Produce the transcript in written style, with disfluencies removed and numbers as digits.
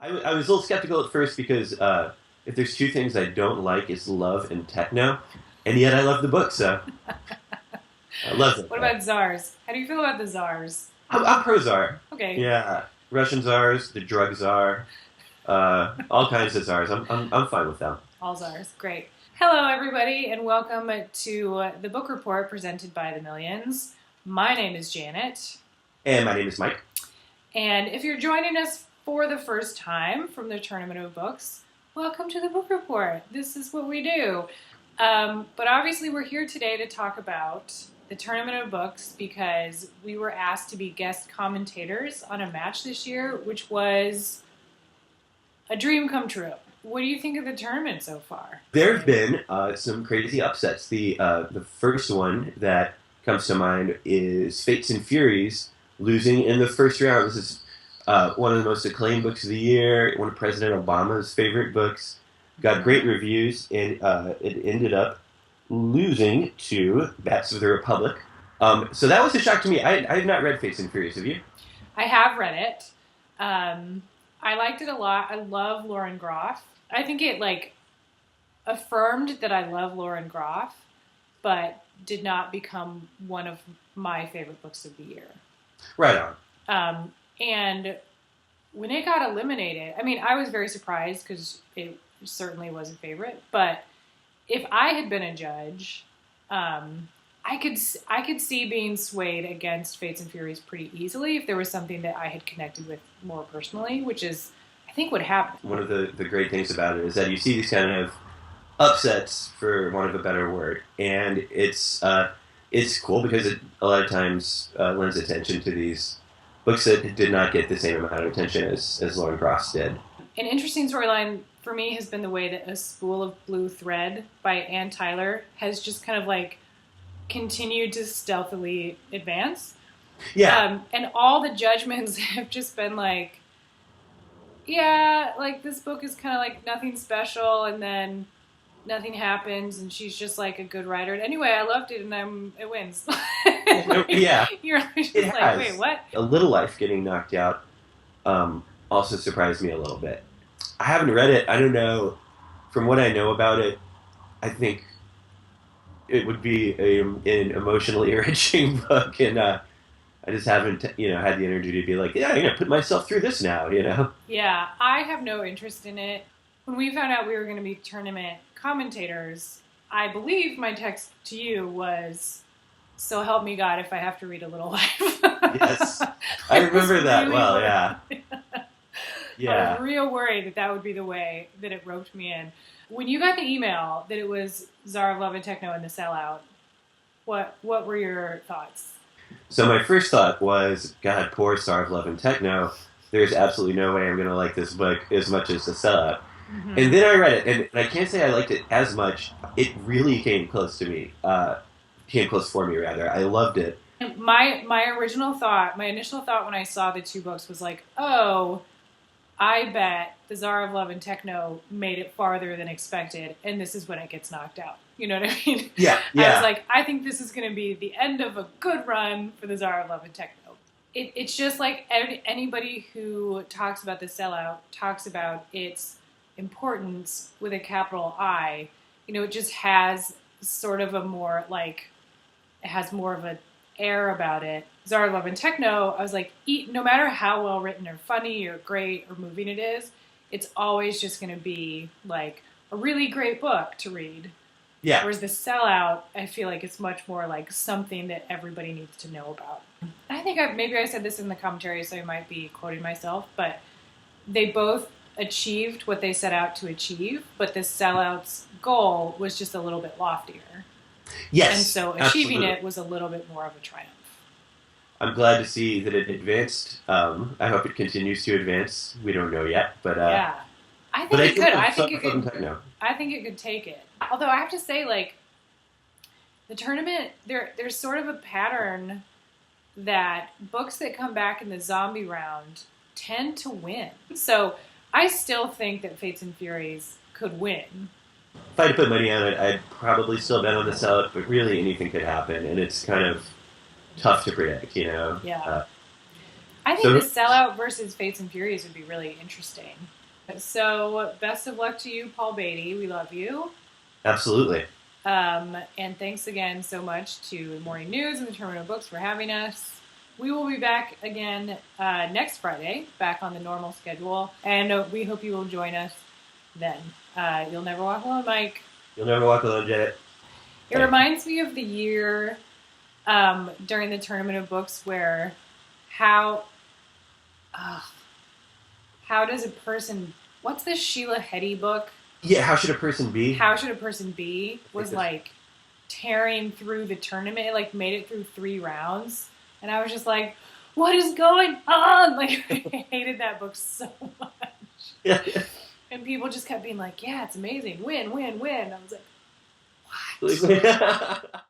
I was a little skeptical at first because if there's two things I don't like, it's love and techno, and yet I love the book, so I love it. What about czars? How do you feel about the czars? I'm pro czar. Okay, Yeah, Russian czars, the drug czar, all kinds of czars. I'm fine with them. all czars. Great. Hello, everybody, and welcome to the book report presented by the Millions. My name is Janet, And my name is Mike. and if you're joining us for the first time from the Tournament of Books, welcome to the book report. This is what we do. But obviously, we're here today to talk about the Tournament of Books because we were asked to be guest commentators on a match this year, which was a dream come true. What do you think of the tournament so far? There have been some crazy upsets. The first one that comes to mind is Fates and Furies losing in the first round. This is one of the most acclaimed books of the year, one of President Obama's favorite books. Got great reviews, and it ended up losing to Bats of the Republic. So that was a shock to me. I have not read Fates and Furies. Have you? I have read it. I liked it a lot. I love Lauren Groff. I think it affirmed that I love Lauren Groff, but did not become one of my favorite books of the year. Right on. And when it got eliminated, I mean, I was very surprised because it certainly was a favorite. But if I had been a judge, I could see being swayed against Fates and Furies pretty easily if there was something that I had connected with more personally, which is, I think, what happened. One of the great things about it is that you see these kind of upsets, for want of a better word, and it's cool because it a lot of times lends attention to these books that did not get the same amount of attention as Lauren Groff did. An interesting storyline for me has been the way that A Spool of Blue Thread by Ann Tyler has just kind of continued to stealthily advance. Yeah. And all the judgments have just been this book is kind of nothing special, and then nothing happens, and she's just a good writer. And anyway, I loved it, and it wins. Yeah. You're just it has. wait, what? A Little Life getting knocked out also surprised me a little bit. I haven't read it. I don't know. From what I know about it, I think it would be an emotionally enriching book, and I just haven't, had the energy to be I'm going to put myself through this now, Yeah, I have no interest in it. When we found out we were going to be tournament commentators, I believe my text to you was, "So help me God if I have to read A Little Life." Yes, I remember that really well, worried. yeah. Yeah. I was real worried that would be the way that it roped me in. When you got the email that it was Tsar of Love and Techno in the Sellout, what were your thoughts? So my first thought was, God, poor Tsar of Love and Techno. There's absolutely no way I'm going to like this book as much as The Sellout. Mm-hmm. And then I read it, and I can't say I liked it as much. It really came close to me. Came close for me, rather. I loved it. My original thought, my initial thought when I saw the two books was oh, I bet the Tsar of Love and Techno made it farther than expected, and this is when it gets knocked out. You know what I mean? Yeah. I was I think this is going to be the end of a good run for the Tsar of Love and Techno. It's just anybody who talks about the Sellout talks about its importance with a capital I. It just has sort of a more it has more of an air about it. Tsar of Love and Techno, I was no matter how well written or funny or great or moving it is, it's always just going to be a really great book to read. Yeah. Whereas the Sellout, I feel it's much more something that everybody needs to know about. I think maybe I said this in the commentary, so I might be quoting myself, but they both achieved what they set out to achieve, but the Sellout's goal was just a little bit loftier. Yes. And so achieving it was a little bit more of a triumph. I'm glad to see that it advanced. I hope it continues to advance. We don't know yet, but yeah, I think it could. I think it could take it. Although I have to say, the tournament, there's sort of a pattern that books that come back in the zombie round tend to win. So I still think that Fates and Furies could win. If I had to put money on it, I'd probably still bet on the Sellout, but really anything could happen, and it's kind of tough to predict, Yeah. I think the Sellout versus Fates and Furies would be really interesting. So, best of luck to you, Paul Beatty. We love you. Absolutely. And thanks again so much to Morning News and the Tournament of Books for having us. We will be back again next Friday, back on the normal schedule, and we hope you will join us then. You'll never walk alone, Mike. You'll never walk alone, Janet. It reminds me of the year during the Tournament of Books where how does a person... What's the Sheila Heti book? Yeah, How Should a Person Be? How Should a Person Be was like tearing through the tournament. It like made it through 3 rounds. And I was just like, what is going on? Like, I hated that book so much. Yeah. And people just kept being like, yeah, it's amazing. Win, win, win. I was like, what?